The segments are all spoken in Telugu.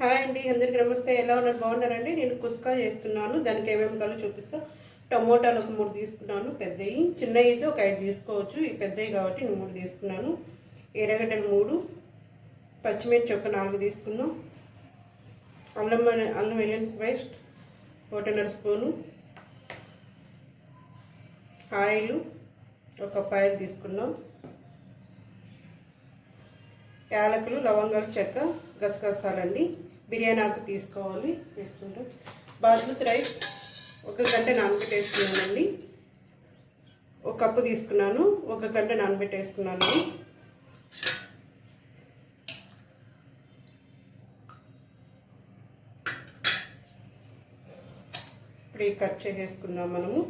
హాయ్ అండి, అందరికీ నమస్తే. ఎలా ఉన్నారు? బాగున్నారండి? నేను కుస్కా చేస్తున్నాను. దానికి ఏమేమి కావాలో చూపిస్తా. టమోటాలు ఒక 3 తీసుకున్నాను, పెద్దవి. చిన్నవి అయితే ఒక 5 తీసుకోవచ్చు. ఈ పెద్దవి కాబట్టి నేను 3 తీసుకున్నాను. ఎర్రగడ్డలు 3, పచ్చిమిర్చి ఒక 4 తీసుకున్నాం. అల్లం వెల్లుల్లి పేస్ట్ 1.5 స్పూను. ఆయిల్ ఒక కప్ ఆయిల్ తీసుకున్నాం. యాలకులు, లవంగాలు, చెక్క, గసగసాలండి. బిర్యానీ ఆకు తీసుకోవాలి. వేసుకుంటాం. బాస్మతి రైస్ 1 గంట నానబెట్టేసుకున్నానండి. 1 కప్పు తీసుకున్నాను. 1 గంట నానబెట్టేసుకున్నాను. ఇప్పుడు కట్ చేసేసుకుందాం. మనము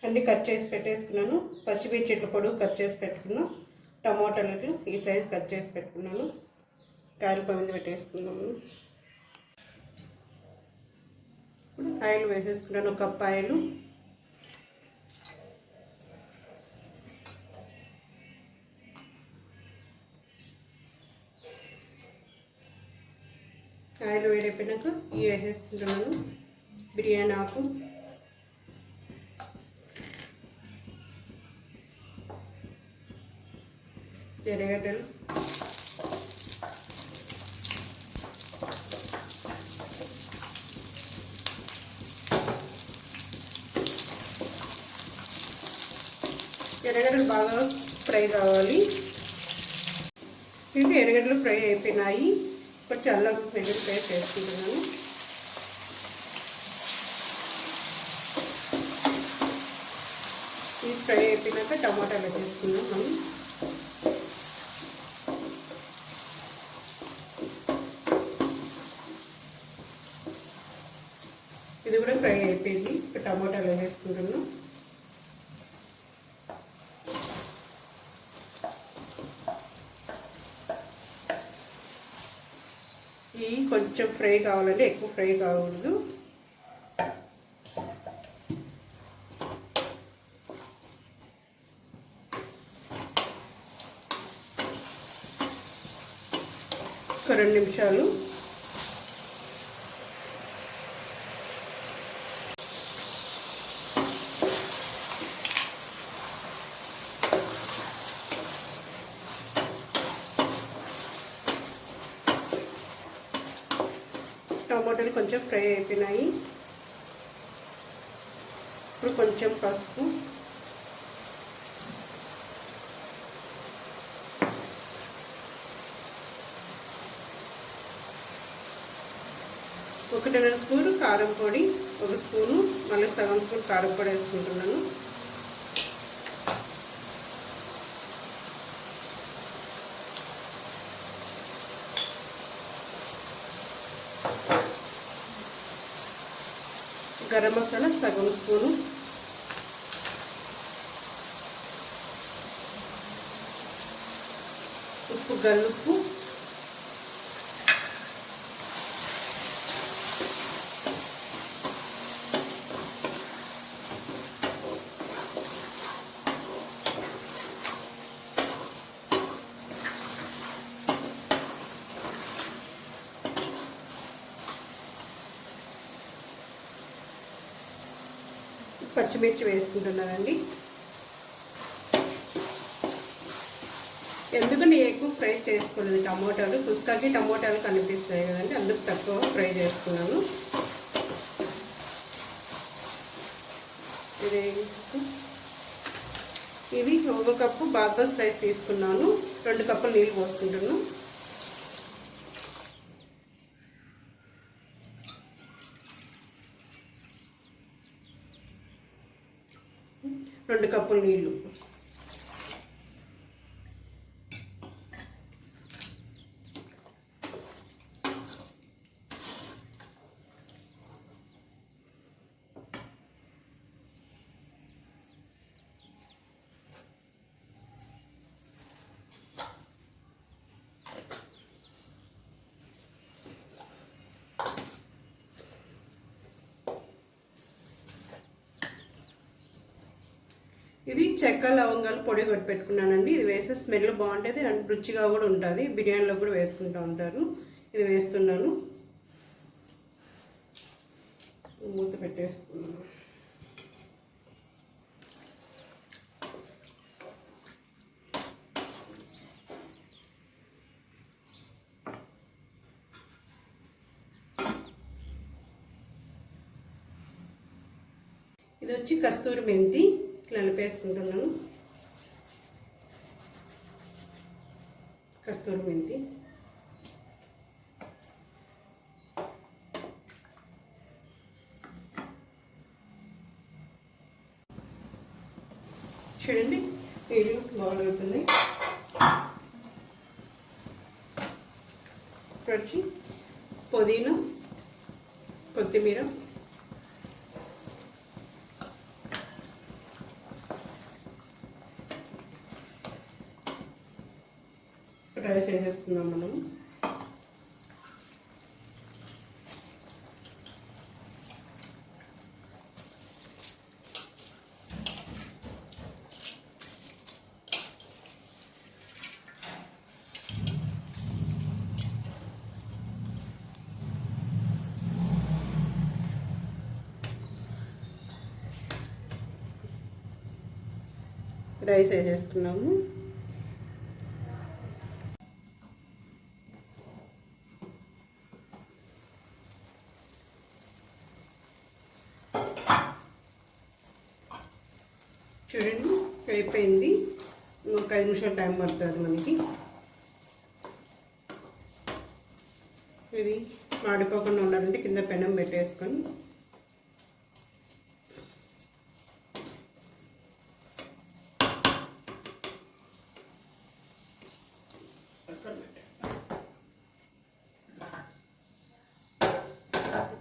అన్నీ కట్ చేసి పెట్టేసుకున్నాను. పచ్చిమిర్చి ఇట్ల పొడుగు కట్ చేసి పెట్టుకున్నాను. టమోటాలు ఈ సైజు కట్ చేసి పెట్టుకున్నాను. కాయలు పొయ్యి మీద పెట్టేసుకున్నాము. ఇప్పుడు ఆయిల్ వేసేసుకున్నాను. 1 కప్ ఆయిల్. ఆయిల్ వేడైపోయినాక ఇవి వేసేసుకుంటున్నాను. బిర్యానీ ఆకు, ఎర్రగడ్డలు, ఎర్రగడ్డలు బాగా ఫ్రై కావాలి. ఇంకా ఎర్రగడ్డలు ఫ్రై అయిపోయినాయి. కొంచెం అల్లం వెల్లుల్లి పేస్ట్ వేసుకుంటున్నాను. ఇది ఫ్రై అయిపోయినాక టమాటాలు వేసుకుందాం మనం. ఇది కూడా ఫ్రై అయిపోయింది. ఇప్పుడు టమాటాలు వేసుకుంటున్నాం. ఇవి కొంచెం ఫ్రై కావాలంటే, ఎక్కువ ఫ్రై కాకూడదు. ఒక 2 నిమిషాలు. టమాటాలు కొంచెం ఫ్రై అయిపోయినాయి. ఇప్పుడు కొంచెం పసుపు, ఒకటిన్నర స్పూను కారం పొడి, 1 స్పూను, మళ్ళీ సగం స్పూన్ కారం పొడి వేసుకుంటున్నాను. గరం మసాలా సగం స్పూను, ఉప్పు, గల్లుప్పు, పచ్చిమిర్చి వేసుకుంటున్నానండి. ఎందుకంటే ఎక్కువ ఫ్రై చేసుకోలేదు. టమోటాలు కుస్కాకి టమోటాలు కనిపిస్తాయి కదండి, అందుకు తక్కువ ఫ్రై చేసుకున్నాను. ఇవి 1 కప్పు బాస్మతి రైస్ తీసుకున్నాను. 2 కప్పులు నీళ్ళు పోసుకుంటున్నాను. 2 కప్పులు నీళ్ళు. ఇది చెక్క లవంగాలు పొడి కొట్టి పెట్టుకున్నానండి. ఇది వేస్తే స్మెల్ బాగుంటుంది అండ్ రుచిగా కూడా ఉంటుంది. బిర్యానీలో కూడా వేసుకుంటూ ఉంటారు. ఇది వేస్తున్నాను. మూత పెట్టేసుకున్నాను. ఇది వచ్చి కస్తూరి మెంతి ఇట్లా నలిపేసుకుంటున్నాను. కస్తూరి మెంతి చూడండి, నీళ్ళు బాయిల్ అవుతున్నాయి. ఇప్పుడు వచ్చి పుదీనా, కొత్తిమీర, రైస్ వేసేస్తున్నాం మనం. రైస్ వేసేస్తున్నాము. చూడండి అయిపోయింది. ఒక 5 నిమిషాలు టైం పడుతుంది మనకి. ఇది మాడిపోకుండా ఉండాలంటే కింద పెనం పెట్టేసుకొని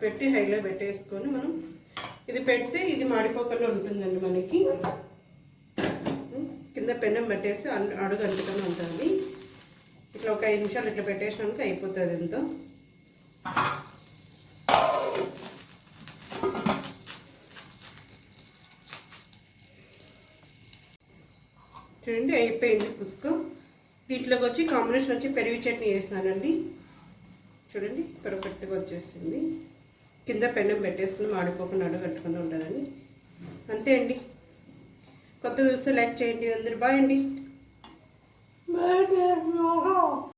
పెట్టి హైలో పెట్టేసుకొని మనం ఇది పెడితే ఇది మాడిపోకుండా ఉంటుందండి మనకి. కింద పెనం పెట్టేసి అడుగు అంటుకొని ఉంటుంది. ఇట్లా ఒక 5 నిమిషాలు ఇట్లా పెట్టేసినాక అయిపోతుంది ఎంతో. చూడండి అయిపోయింది కుస్కా. దీంట్లోకి వచ్చి కాంబినేషన్ వచ్చి పెరుగు చట్నీ వేస్తానండి. చూడండి పర్ఫెక్ట్గా వచ్చేసింది. కింద పెనం పెట్టేసుకుని మాడిపోకుండా అడుగు కట్టుకుని ఉంటుందండి. అంతే అండి. కొత్తగా చూస్తే లైక్ చేయండి. అందరు బాయ్ అండి.